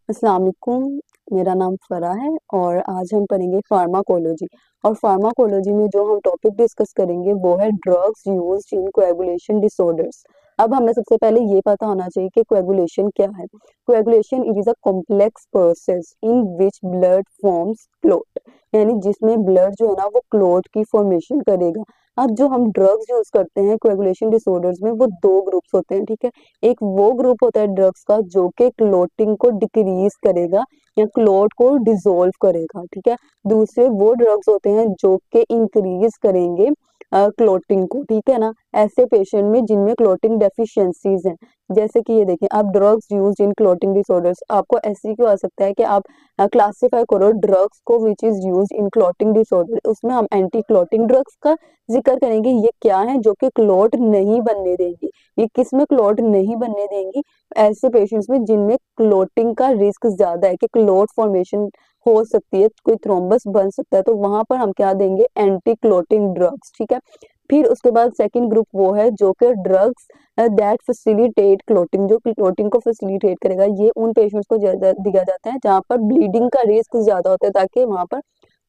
अस्सलाम वालेकुम। मेरा नाम फ़रा है और आज हम पढ़ेंगे फार्माकोलॉजी। और फार्माकोलॉजी में जो हम टॉपिक डिस्कस करेंगे वो है drugs used in coagulation disorders. अब हमें सबसे पहले ये पता होना चाहिए कि कोएगुलेशन क्या है। Coagulation it is a complex process in which blood forms clot, यानी जिसमें ब्लड जो है ना वो क्लॉट की फॉर्मेशन करेगा। अब जो हम ड्रग्स यूज करते हैं कोएगुलेशन डिसऑर्डर्स में वो दो ग्रुप्स होते हैं, ठीक है। एक वो ग्रुप होता है ड्रग्स का जो कि क्लोटिंग को डिक्रीज करेगा या क्लोट को डिसॉल्व करेगा, ठीक है। दूसरे वो ड्रग्स होते हैं जो कि इंक्रीज करेंगे क्लोटिंग को, ठीक है ना। ऐसे पेशेंट में जिनमें क्लोटिंग डेफिशिएंसीज हैं, जैसे कि ये देखें, आप drugs use in clotting disorders, आपको ऐसे क्यों आ सकता है कि आप क्लासिफाई करो ड्रग्स को which is use in clotting disorder. उसमें हम एंटी क्लोटिंग ड्रग्स का जिक्र करेंगे, ये क्या है जो कि क्लोट नहीं बनने देंगी। ये किस में क्लॉट नहीं बनने देंगी? ऐसे पेशेंट्स में जिनमें क्लोटिंग का रिस्क ज्यादा है कि क्लॉट फॉर्मेशन हो सकती है, कोई थ्रोम्बस बन सकता है, तो वहां पर हम क्या देंगे? एंटी क्लोटिंग ड्रग्स, ठीक है। फिर उसके बाद सेकंड ग्रुप वो है जो कि ड्रग्स दैट फैसिलिटेट क्लोटिंग, जो क्लोटिंग को फैसिलिटेट करेगा। ये उन पेशेंट्स को दिया जाता है जहां पर ब्लीडिंग का रिस्क ज्यादा होता है, ताकि वहां पर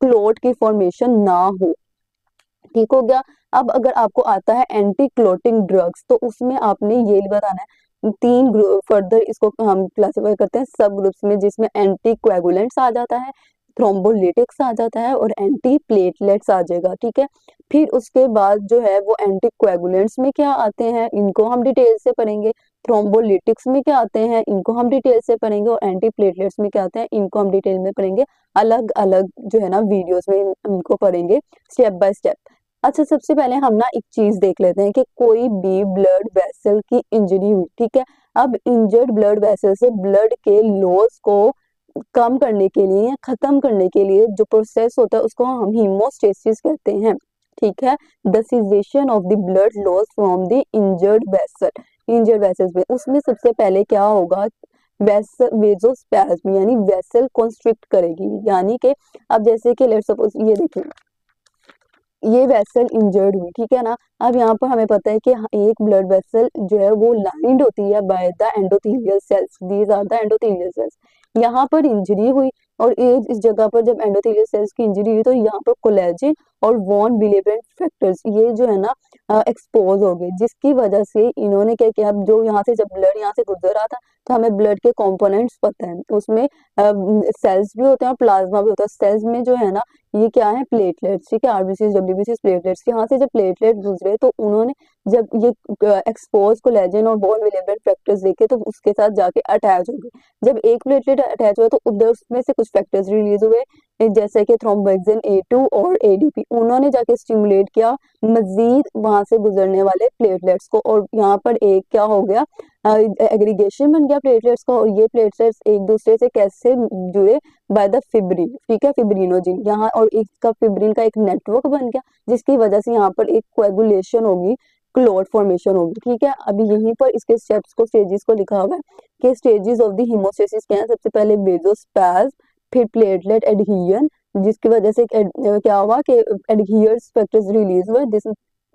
क्लोट की फॉर्मेशन ना हो, ठीक हो गया। अब अगर आपको आता है एंटी क्लोटिंग ड्रग्स, तो उसमें आपने ये बताना है तीन ग्रुप, फर्दर इसको हम क्लासिफाई करते हैं सब ग्रुप्स में, जिसमें एंटी कोएगुलेंट्स आ जाता है, थ्रोम्बोलिटिक्स आ जाता है और एंटी प्लेटलेट्स आ जाएगा, ठीक है। फिर उसके बाद जो है वो एंटी कोएगुलेंट्स में क्या आते हैं, इनको हम डिटेल से पढ़ेंगे। थ्रोम्बोलिटिक्स में क्या आते हैं, इनको हम डिटेल से पढ़ेंगे। और एंटी प्लेटलेट्स में क्या आते हैं, इनको हम डिटेल में पढ़ेंगे। अलग अलग जो है ना वीडियोस में इनको पढ़ेंगे स्टेप बाय स्टेप। अच्छा, सबसे पहले हम ना एक चीज देख लेते हैं कि कोई भी ब्लड वेसल की इंजरी हुई, ठीक है। अब इंजर्ड ब्लड वेसल से ब्लड के लॉस को कम करने के लिए या खत्म करने के लिए जो प्रोसेस होता है उसको हम हीमोस्टेसिस कहते हैं, ठीक है। The cessation of the blood loss from the injured vessels में, उसमें सबसे पहले क्या होगा? वेसल वेजोस्पैज्म, यानी वेसल कॉन्स्ट्रिक्ट करेगी। यानी कि अब जैसे कि लेट्स सपोज ये देखिए, ये वेसल इंजर्ड हुई, ठीक है ना। अब यहाँ पर हमें पता है कि एक ब्लड वेसल जो है वो लाइंड होती है by the endothelial cells, these are the endothelial cells. यहाँ पर इंजरी हुई और इस जगह पर जब एंडोथेलियल सेल्स की इंजरी हुई तो यहाँ पर कोलेजन और वॉन बिलेवेंट फैक्टर्स ये जो है ना एक्सपोज हो गए, जिसकी वजह से इन्होंने क्या किया, अब जो यहाँ से जब ब्लड यहाँ से गुजर रहा था तो हमें ब्लड के कंपोनेंट्स पता है, उसमें सेल्स भी होते हैं और प्लाज्मा भी होता है। सेल्स में जो है ना ये क्या है? प्लेटलेट्स, ठीक है। आरबीसी डब्ल्यूबीसी प्लेटलेट्स, यहाँ से जब प्लेटलेट गुजरे तो उन्होंने जब ये एक्सपोज कोलेजन और बॉन विलेबल फैक्टर्स देखे तो उसके साथ जाके अटैच हो गए। जब एक प्लेटलेट अटैच हुआ तो उधर उसमें से कुछ फैक्टर्स रिलीज हुए, जैसे कि थ्रोम्बोएक्सिन ए2 और एडीपी, उन्होंने जाके स्टिमुलेट किया मजीद वहां से गुजरने वाले प्लेटलेट्स को। और यहाँ पर एक क्या हो गया? एग्रीगेशन बन गया प्लेटलेट्स का। और ये प्लेटलेट्स एक दूसरे से कैसे जुड़े? बाय द फिब्रिन, ठीक है, फिब्रिनोजिन यहाँ, और इसका फिब्रिन का एक नेटवर्क बन गया, जिसकी वजह से यहाँ पर एक कोएगुलेशन होगी, क्लॉट फॉर्मेशन होगी, ठीक है। अभी यहीं पर इसके स्टेप्स को, स्टेजेस को लिखा हुआ है कि स्टेजेस ऑफ द हीमोस्टेसिस क्या है। सबसे पहले वेजोस्पैज्म, फिर प्लेटलेट एडहियन, जिसकी वजह से क्या हुआ कि एडहियर्स फैक्टर्स रिलीज हुए, जिस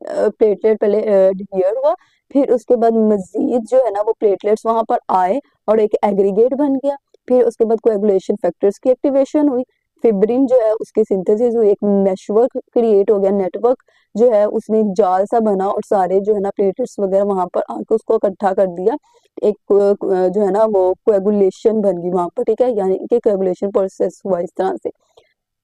प्लेटलेट पहले एडहियर हुआ, फिर उसके बाद मजीद जो है ना वो प्लेटलेट्स वहां पर आए और एक एग्रीगेट बन गया। फिर उसके बाद कोएगुलेशन फैक्टर्स की एक्टिवेशन हुई, फिब्रिन जो है उसकी सिंथेसिस हुई, एक मेशवर्क क्रिएट हो गया, नेटवर्क जो है उसमें एक जाल सा बना और सारे जो है ना प्लेटलेट्स वगैरह वहां पर आके उसको इकट्ठा कर दिया। एक जो है ना वो कोएगुलेशन बन गई वहां पर, ठीक है, यानी कि कोएगुलेशन प्रोसेस हुआ इस तरह से।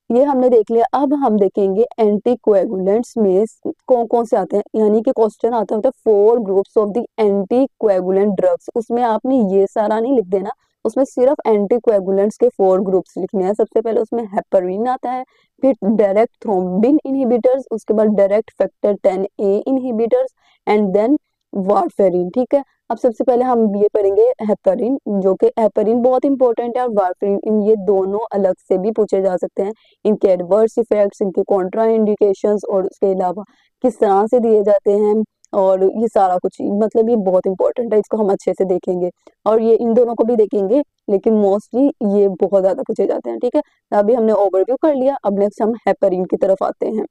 ये हमने देख लिया। अब हम देखेंगे एंटी कोएगुलेंट्स में कौन कौन से आते हैं, यानी कि क्वेश्चन आता है four groups of the anti coagulant drugs. उसमें आपने ये सारा नहीं लिख देना, उसमें सिर्फ एंटी कोएगुलेंट्स के फोर ग्रुप्स लिखने हैं। सबसे पहले उसमें हेपरिन आता है, फिर डायरेक्ट थ्रोम्बिन इनहिबिटर्स, उसके बाद direct factor 10A inhibitors and then warfarin, ठीक है। अब सबसे पहले हम ये पढ़ेंगे हेपरिन, जो कि हेपरिन बहुत इंपॉर्टेंट है, और वारफेरिन, ये दोनों अलग से भी पूछे जा सकते हैं। इनके एडवर्स इफेक्ट्स, इनके कॉन्ट्रा इंडिकेशंस और उसके अलावा किस तरह से दिए जाते हैं, और ये सारा कुछ, मतलब ये बहुत इंपॉर्टेंट है, इसको हम अच्छे से देखेंगे। और ये इन दोनों को भी देखेंगे, लेकिन मोस्टली ये बहुत ज्यादा पूछे जाते हैं, ठीक है। अभी हमने ओवरव्यू कर लिया, अब नेक्स्ट हम हेपरिन की तरफ आते हैं।